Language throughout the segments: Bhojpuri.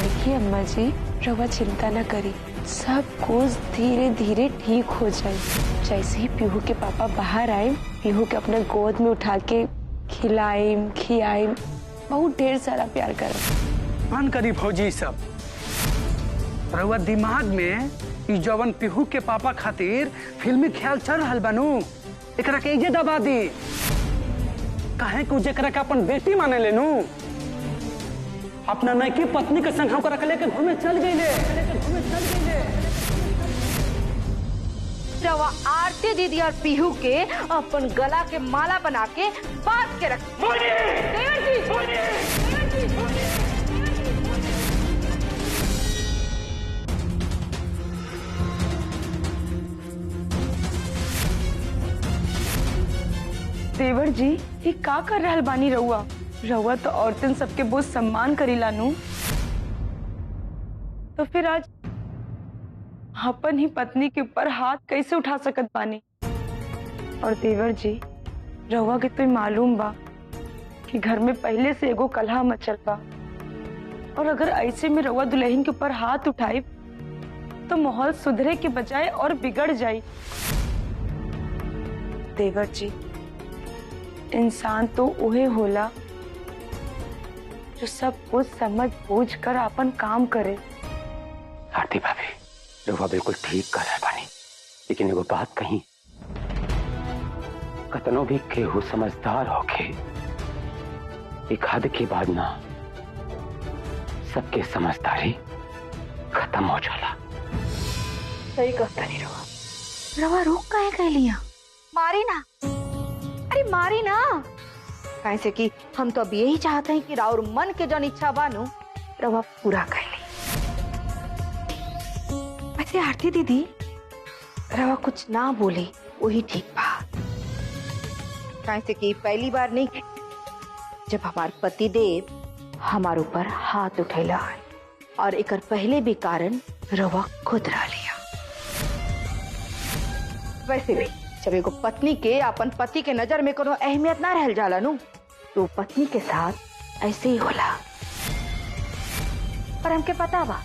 देखिए अम्मा जी, रवा चिंता न करी, सब कुछ धीरे धीरे ठीक हो जाए। जैसे ही पीहू के पापा बाहर आए, पीहू के अपने गोद में उठा के खिलाएम खियाएम, बहुत ढेर सारा प्यार करम। मान करी भौजी सब रउआ दिमाग में ई जवन पीहू के पापा खातिर फिल्मी ख्याल चल रहल बानू, एकरा के इजे दबा दी। काहे को जेकरा के अपन बेटी माने लेनू, अपना नई पत्नी के संग हमको लेके घूमे चल गईले। रवा आरती दीदी और पीहू के अपन गला के माला बना के बांध के रख। देवर जी, ये का कर रहल बानी रउआ? रउआ तो औरतन सबके बहुत सम्मान करी लानू, तो फिर आज अपन ही पत्नी के ऊपर हाथ कैसे उठा सकत बानी? और देवर जी, रउआ के तो मालूम बा कि घर में पहले से एगो कलह मचल बा, और अगर ऐसे में रउआ दुल्हन के ऊपर हाथ उठाई तो माहौल सुधरे के बजाय और बिगड़ जाई। देवर जी, इंसान तो उहे होला जो सब कुछ समझ बूझ कर अपन काम करे। आरती भाभी, रउआ बिल्कुल ठीक कर रहे बानी, लेकिन एगो बात कही, कतनो भी केहू समझदार होके एक हद के बाद ना सबके समझदारी खत्म हो जाला। सही कहता नहीं रवा। रवा रोक काहे कह लिया? मारी ना, अरे मारी ना। कैसे कि हम तो अब यही चाहते हैं कि राउर मन के जन इच्छा बानू रवा पूरा कर ली। वैसे आरती दीदी, रवा कुछ ना बोले वही ठीक बा। कैसे कि पहली बार नहीं जब हमारे पति देव हमारे ऊपर हाथ उठेला है, और एक पहले भी कारण रवा खुद रह लिया। वैसे भी जब एगो पत्नी के अपन पति के नजर में कोनो अहमियत ना रहल जाला नु, तो पत्नी के साथ ऐसे ही होला। पर हमके पता बा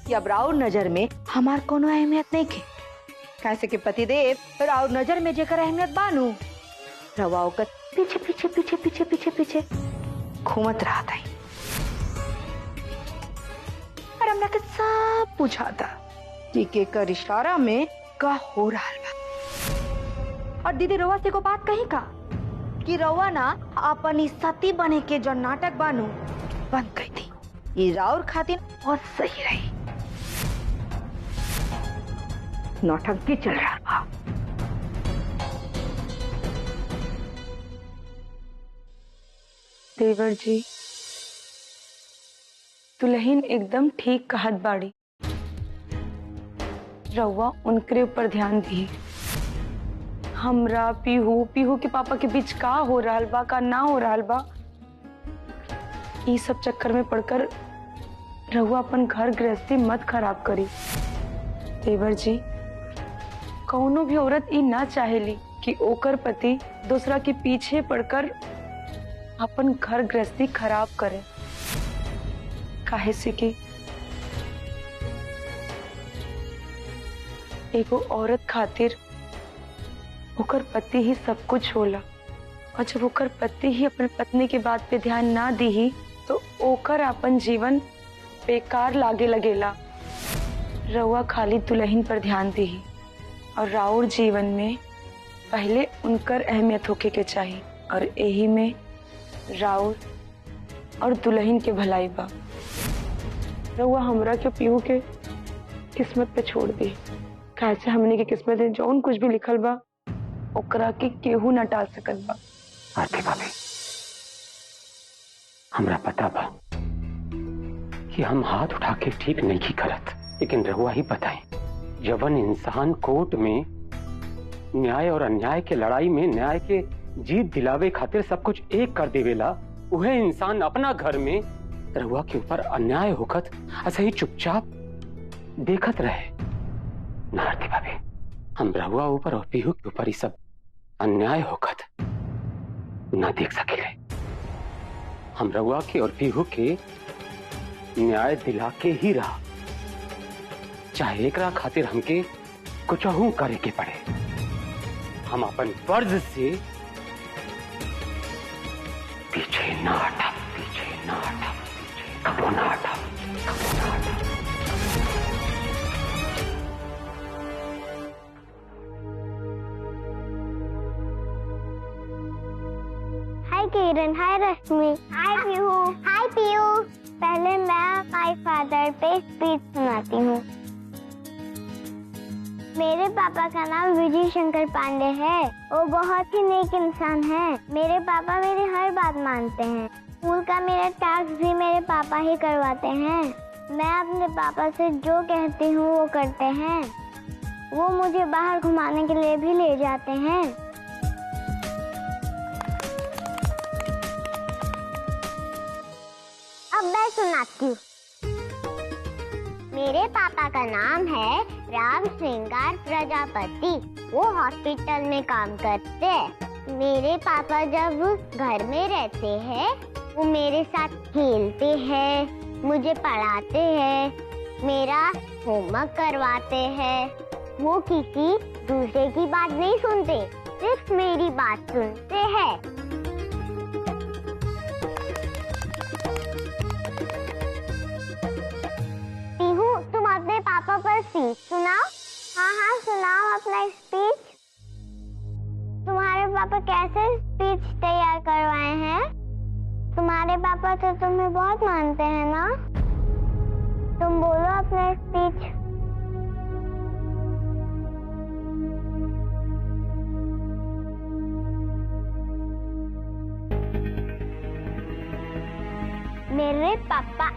कि अब राउर नजर में हमार कोनो अहमियत नहीं के। कैसे कि पति देव राउर नजर में जेकर अहमियत बानू, रवा ओकर पीछे पीछे पीछे पीछे पीछे पीछे घूमत रहा था। और हमरा के सब पूछाता कि के कर इशारा में का हो रहा बा। और दीदी रवा से को बात कही का कि रवा ना अपनी सती बने के जो नाटक बानू बंद कर दी। ये राउर खातिर बहुत सही रही। नौटंकी चल रहा था। देवर जी, दुल्हन एकदम ठीक कहत बाड़ी। रउआ उनके ऊपर ध्यान दी। हमरा पीहू के पापा के बीच का हो रहा बा, का ना हो रहा बा, ये सब चक्कर में पड़कर रहुआ अपन घर गृहस्थी मत खराब करी। देवर जी, कौनो भी औरत ई ना चाहेली कि ओकर पति दूसरा के पीछे पड़कर अपन घर गृहस्थी खराब करे। काहे से कि एगो औरत खातिर ओकर पति ही सब कुछ होला, और जब ओकर पति ही अपन पत्नी के बात पे ध्यान ना दी तो ओकर अपन जीवन बेकार लागे लगेला। रउआ खाली दुल्हन पर ध्यान दी, और राउर जीवन में पहले उनकर अहमियत होके के चाहिए, और यही में राउर और दुल्हन के भलाई बा। रउआ हमरा के पीहू के किस्मत पे छोड़ दी। कैसे हमने की किस्मत है, जौन कुछ भी लिखल बा ओकरा के केहू न टाल सकत बा। आरती भाभी, हमरा पता बा कि हम हाथ उठा के ठीक नहीं की करत, लेकिन रहुआ ही बताएं, जवन इंसान कोर्ट में न्याय और अन्याय के लड़ाई में न्याय के जीत दिलावे खातिर सब कुछ एक कर देवेला, वह इंसान अपना घर में रहुआ के ऊपर अन्याय होखत ऐसे ही चुपचाप देखत रहे। ना आरती भाभी, हम रहुआ ऊपर और पीहू के ऊपर ही सब अन्याय होखत ना देख सके। हम रहुआ के और पीहू के न्याय दिला के ही रहा, चाहे एकरा खातिर हमके कुछ करे के पड़े। हम अपन फर्ज से पीछे ना हटब, पीछे ना हटब, पीछे कबो ना हटब, कबो ना हटब। हाय किरण, हाय रश्मि, हाय पीहू, हाय पीहू। पहले मैं माय फादर पे स्पीच सुनाती हूँ। मेरे पापा का नाम विजय शंकर पांडे है। वो बहुत ही नेक इंसान है। मेरे पापा मेरी हर बात मानते हैं। स्कूल का मेरा टास्क भी मेरे पापा ही करवाते हैं। मैं अपने पापा से जो कहती हूँ वो करते हैं। वो मुझे बाहर घुमाने के लिए भी ले जाते हैं। अब मैं सुनाती हूँ। मेरे पापा का नाम है राम श्रृंगार प्रजापति। वो हॉस्पिटल में काम करते हैं। मेरे पापा जब घर में रहते हैं वो मेरे साथ खेलते हैं, मुझे पढ़ाते हैं, मेरा होमवर्क करवाते हैं। वो किसी दूसरे की बात नहीं सुनते, सिर्फ मेरी बात सुनते हैं। तुम अपने पापा पर स्पीच सुनाओ। हाँ, सुनाओ अपना स्पीच। तुम्हारे पापा कैसे स्पीच तैयार करवाए हैं? तुम्हारे पापा तो तुम्हें बहुत मानते हैं ना? तुम बोलो अपना स्पीच। मेरे पापा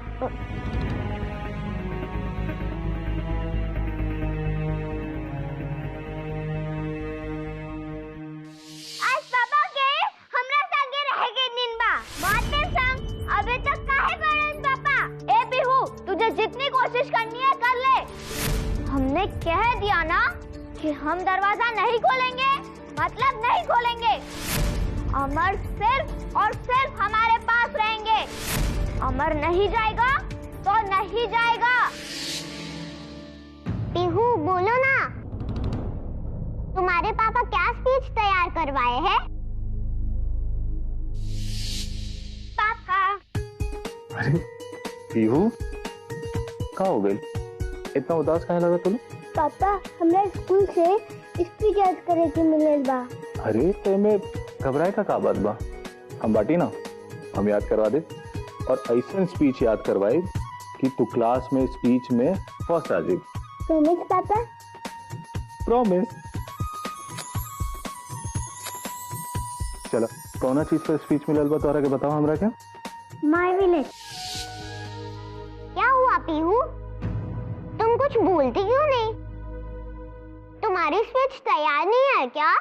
जितनी कोशिश करनी है कर ले। हमने कह दिया ना कि हम दरवाजा नहीं खोलेंगे, मतलब नहीं खोलेंगे। अमर सिर्फ और सिर्फ हमारे पास रहेंगे। अमर नहीं जाएगा तो नहीं जाएगा। पीहू बोलो ना, तुम्हारे पापा क्या स्पीच तैयार करवाए हैं? पापा। अरे पीहू, कहाँ हो गई? इतना उदास काहे लगा तुम? पापा, हमरा स्कूल से स्पीच याद करे के मिलल बा। अरे तो में घबराए का बात बा? हम बाटी ना, हम याद करवा दे। और ऐसा स्पीच याद करवाए कि तू क्लास में स्पीच में फर्स्ट आ जाए। प्रॉमिस पापा? प्रॉमिस। चलो, कौन चीज पर स्पीच मिलल बा तोरा के बताओ हमरा क्या? माय विलेज। क्या हुआ पीहू? तुम कुछ बोलती क्यों नहीं? तुम्हारी स्पीच तैयार नहीं है क्या?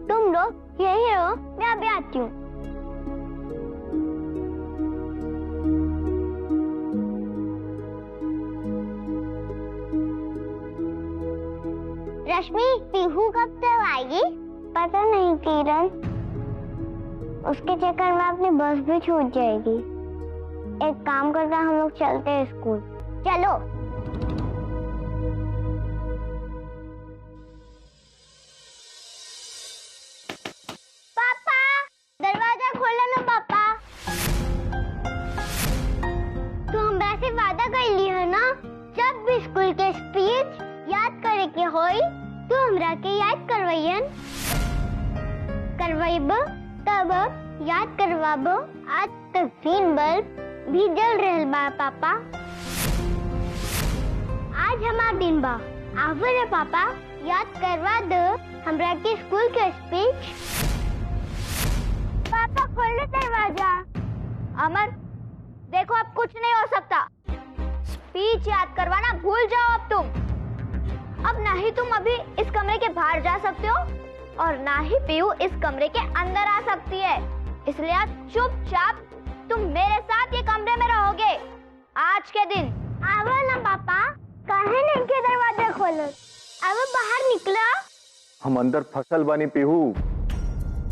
तुम लोग यही रहो, मैं अभी आती हूँ। रश्मि, पीहू कब तक आएगी? पता नहीं किरण, उसके चक्कर में अपनी बस भी छूट जाएगी। एक काम करता, हम लोग चलते हैं स्कूल। चलो। पापा, दरवाजा खोलो ना पापा। तो हम वैसे वादा कर ली है ना, जब भी स्कूल के स्पीच याद करे के होई तो हमरा के याद करवाइयन। करवाइब तब याद करवाबो। आज तक ग्रीन बल्ब भी जल रहल बा पापा। आज हमार दिन बा। आवे रे पापा, याद करवा दो हमरा के स्कूल के स्पीच। पापा खोल दरवाजा। अमर, देखो अब कुछ नहीं हो सकता। स्पीच याद करवाना भूल जाओ अब तुम। अब ना ही तुम अभी इस कमरे के बाहर जा सकते हो और ना ही पीहू इस कमरे के अंदर आ सकती है। इसलिए आज चुपचाप तुम मेरे साथ ये कमरे में रहोगे आज के दिन। आओ ना पापा, काहे नहीं के दरवाजा खोलो? अब बाहर निकला। हम अंदर फसल बानी पीहू।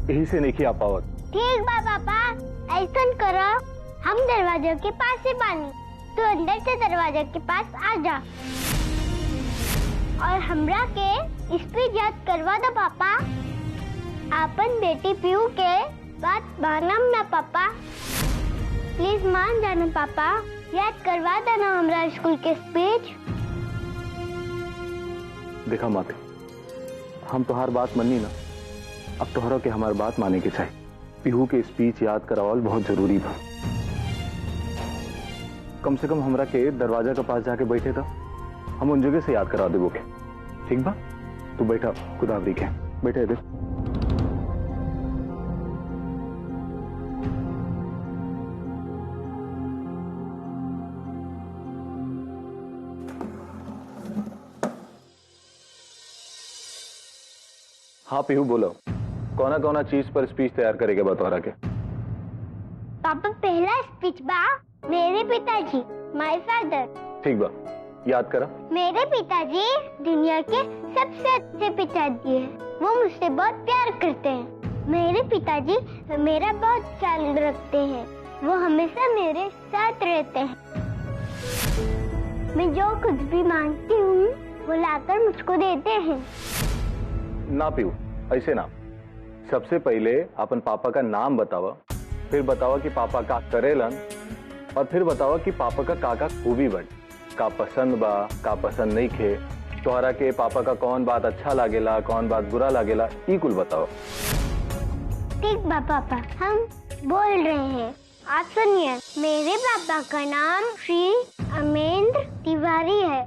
यही से नहीं आ पावत। ठीक बा पापा, ऐसा करो, हम दरवाजे के पास से बानी, तो अंदर से दरवाजे के पास आ जा और हमरा के स्पीच याद करवा दो पापा। आपन बेटी पीहू के बात मानम ना पापा, प्लीज मान जाना पापा, याद करवा देना हमरा स्कूल के स्पीच। देखा माते, हम तोहार बात मनी ना, अब तोहरा के हमार बात माने के चाहिए। पीहू के स्पीच याद करावल बहुत जरूरी बा। कम से कम हमरा के दरवाजा के पास जाके बैठे था, हम उन जगह से याद करा देबो के। ठीक बा, तू बैठा, खुदावरी के बैठे दे। हाँ पीहू बोलो, कौना कौना चीज पर स्पीच तैयार करेगा बतौरा के? पापा पहला स्पीच बा मेरे पिताजी, माय फादर। ठीक बा, याद करा। मेरे पिताजी दुनिया के सबसे अच्छे पिताजी हैं, वो मुझसे बहुत प्यार करते हैं। मेरे पिताजी मेरा बहुत ख्याल रखते हैं, वो हमेशा मेरे साथ रहते हैं। मैं जो कुछ भी मांगती हूँ वो लाकर मुझको देते हैं। ना पीहू, ऐसे ना, सबसे पहले अपन पापा का नाम बतावा, फिर बतावा कि पापा का करेलन, और फिर बतावा कि पापा का काका खूबी बन, का पसंद बा, का पसंद नहीं खे, तोहरा के पापा का कौन बात अच्छा लागेला, कौन बात बुरा लागेला, ई कुल बताओ। ठीक बा पापा, हम बोल रहे हैं, आप सुनिए। मेरे पापा का नाम श्री अमेंद्र तिवारी है।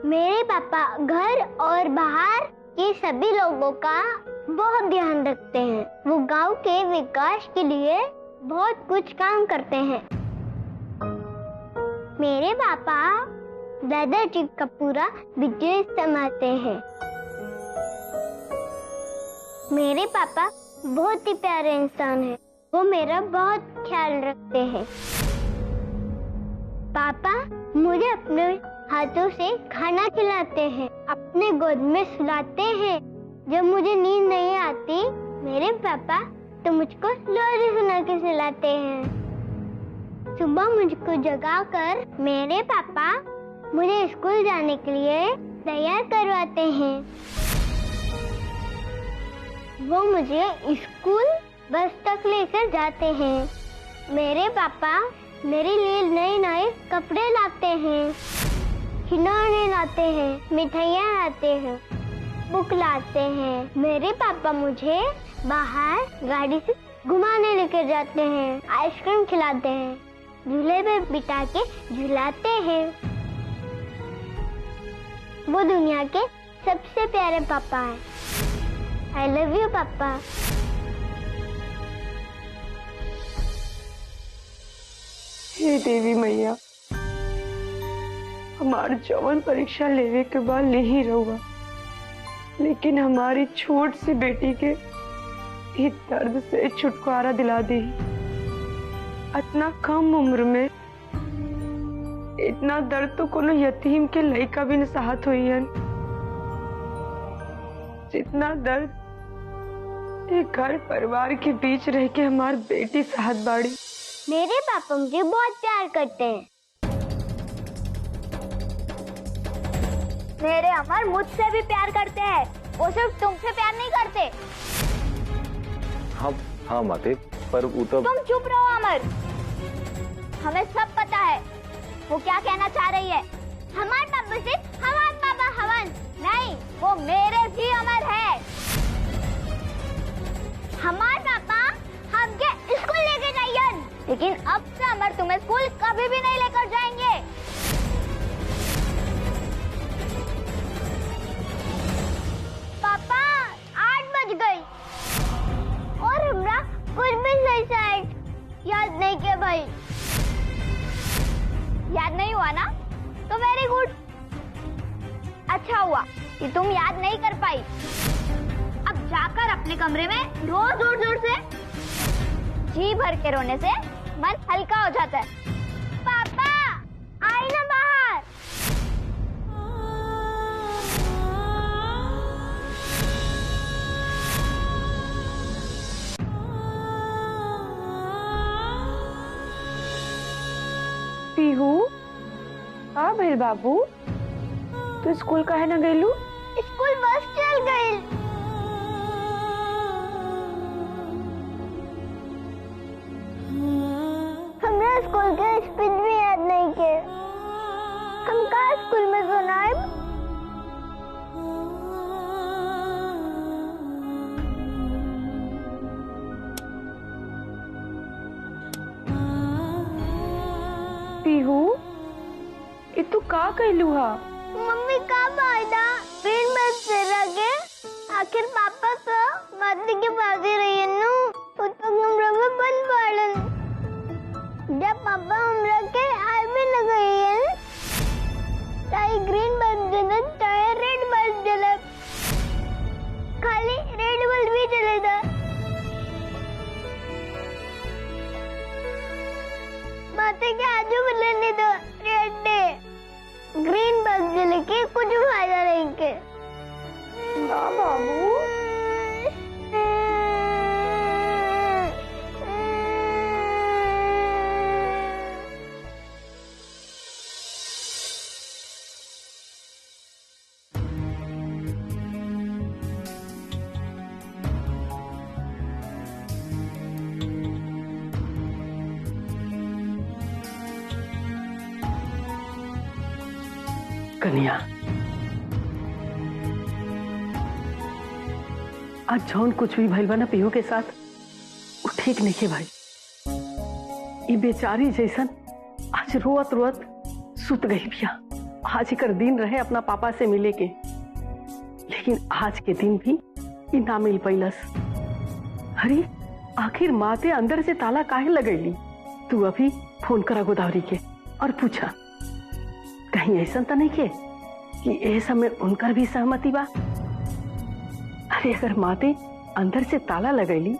मेरे पापा घर और बाहर के सभी लोगों का बहुत ध्यान रखते हैं। वो गांव के विकास के लिए बहुत कुछ काम करते हैं। मेरे पापा दादाजी का पूरा बिजनेस संभालते हैं। मेरे पापा बहुत ही प्यारे इंसान हैं। वो मेरा बहुत ख्याल रखते हैं। पापा मुझे अपने हाथों से खाना खिलाते हैं, अपने गोद में सुलाते हैं। जब मुझे नींद नहीं आती, मेरे पापा तो मुझको लोरी सुना के सुलाते हैं। सुबह मुझको जगाकर मेरे पापा मुझे स्कूल जाने के लिए तैयार करवाते हैं। वो मुझे स्कूल बस तक लेकर जाते हैं। मेरे पापा मेरे लिए नए नए कपड़े लाते हैं, खिलौने लाते हैं, मिठाइयाँ लाते हैं, बुक लाते हैं। मेरे पापा मुझे बाहर गाड़ी से घुमाने लेकर जाते हैं, आइसक्रीम खिलाते हैं, झूले में बिठा के झुलाते हैं। वो दुनिया के सबसे प्यारे पापा हैं। आई लव यू पापा। हे देवी मैया, हमार जवन परीक्षा लेवे के बाद ले ही रहुआ, लेकिन हमारी छोट सी बेटी के इस दर्द से छुटकारा दिला दी। इतना कम उम्र में इतना दर्द तो कोनो यतीम के लड़का भी न सहत हुई है, जितना दर्द एक घर परिवार के बीच रह के हमारी बेटी सहत बाड़ी। मेरे पापा मुझे बहुत प्यार करते हैं। मेरे अमर मुझसे भी प्यार करते हैं, वो सिर्फ तुमसे प्यार नहीं करते। हाँ माते, पर वो तो... तुम चुप रहो अमर, हमें सब पता है वो क्या कहना चाह रही है। हमारे पापा सिर्फ हवन पापा हवन नहीं, वो मेरे भी अमर है। हमारे पापा हमके स्कूल लेके जाइए, लेकिन अब से अमर तुम्हें स्कूल कभी भी नहीं लेकर जाएंगे। पापा 8 बज गई और हमरा कुछ भी सही साइड याद नहीं किया भाई। याद नहीं हुआ ना, तो वेरी गुड, अच्छा हुआ कि तुम याद नहीं कर पाई। अब जाकर अपने कमरे में रोज जोर जोर से जी भर के रोने से मन हल्का हो जाता है। पापा आई ना बाहर। पीहू का भइल बाबू, तू स्कूल काहे ना गइलू? स्कूल बस चल गई। हमरा स्कूल के स्पीच भी याद नहीं के। हम का स्कूल में सुनाए? पीहू ये तू का कइलू हा? मम्मी का फायदा ग्रीन बस से रखे? आखिर पापा तो मारने के भागे रही है नु, तो हमरा में बन पड़न। जब पापा हमरा के आए में न गई है, ताई ग्रीन बस जले, ताई रेड बस जले, खाली रेड बस भी चले था। माते के आजू बदलने दो, रेड डे ग्रीन बस जले के कुछ फायदा नहीं के। ना बाबू, कन्या, आज जौन कुछ भी भइल बा ना पीहू के साथ, वो ठीक नहीं है भाई। ये बेचारी जैसन आज रोत रोत सुत गई बिया। आज एकर दिन रहे अपना पापा से मिले के, लेकिन आज के दिन भी ये ना मिल पैलस। अरे आखिर माते अंदर से ताला काहे लगैली? तू अभी फोन करा गोदावरी के और पूछा कहीं ऐसा तो नहीं के कि ए समय उनकर भी सहमति बा। अरे अगर माते अंदर से ताला लगैली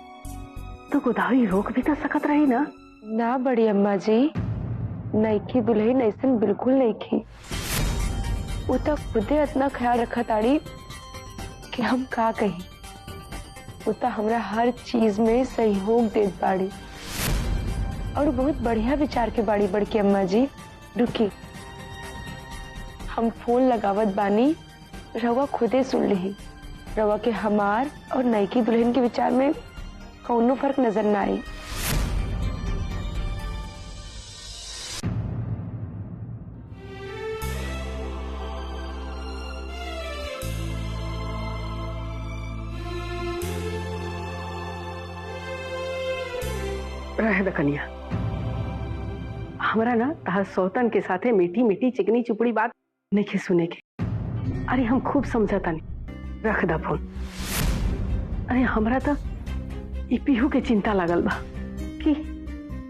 तो गोदावरी रोक भी तो सकत रही ना। ना बड़ी अम्मा जी, नईखी दुल्हन ऐसन बिल्कुल नईखी। वो तो खुदे इतना ख्याल रखा ताड़ी कि हम का कही। वो तो हमरा हर चीज में सहयोग देत बाड़ी और बहुत बढ़िया विचार के बाड़ी बड़की अम्मा जी। रुकी, हम फोन लगावत बानी, रवा खुदे सुन ली। रवा के हमार और नईकी दुल्हन के विचार में कौनो फर्क नजर ना आई। रह द कन्या, हमरा ना तहार सौतन के साथे मीठी मीठी चिकनी चुपड़ी बात नहीं सुने के। अरे हम खूब समझता नहीं, रख द फोन। अरे हमरा तो ई पीहू के चिंता लागल बा कि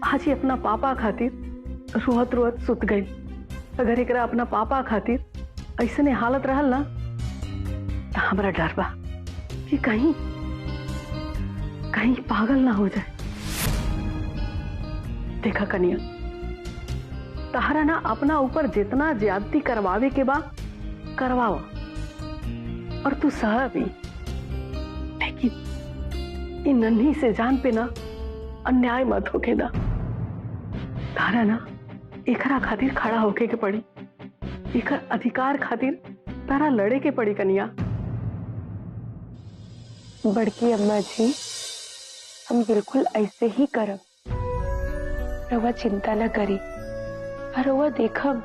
आज ही अपना पापा खातिर रोहत रोहत सुत गई। अगर एकरा अपना पापा खातिर ऐसने हालत रहल ना तो हमरा डर बा कि कहीं कहीं पागल ना हो जाए। देखा कन्या, तहरा ना अपना ऊपर जितना ज्यादती करवावे के बा करवाओ और तू सह भी, लेकिन इन नन्ही से जान पे ना अन्याय मत होके दा। तारा ना एकरा खातिर खड़ा होके के पड़ी, एकर अधिकार खातिर तारा लड़े के पड़ी कन्या। बड़की अम्मा जी, हम बिल्कुल ऐसे ही करब। रवा चिंता न करी और रवा देखब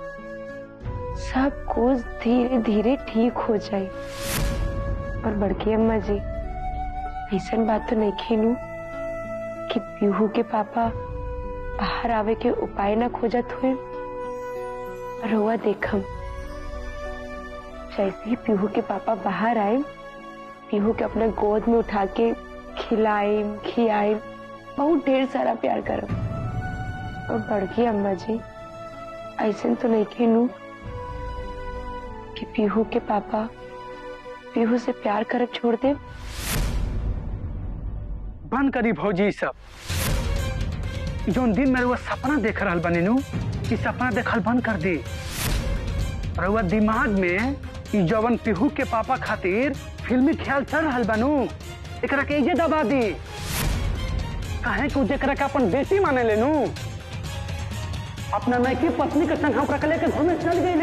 सब कुछ धीरे धीरे ठीक हो जाए। और बड़की अम्मा जी, ऐसा बात तो नहीं खेनू कि पीहू के पापा बाहर आवे के उपाय ना खोजत हुए। रवा देखम जैसे ही पीहू के पापा बाहर आए, पीहू के अपने गोद में उठा के खिलाए खियाए, बहुत ढेर सारा प्यार करब। और बड़की अम्मा जी, ऐसे तो नहीं खेनू कि पीहू के पापा पीहू से प्यार करब छोड़ दे। बंद करी भौजी सब। जोन दिन में वो सपना देख रहा बनी नु, कि सपना देखल बंद कर दी। रउआ दिमाग में ई जवन पीहू के पापा खातिर फिल्मी ख्याल चल रहा बनू, एकरा के इजे दबा दी। काहे को जेकरा के अपन बेटी माने लेनू, अपना नैकी पत्नी के संग हम लेके घूमे चल गई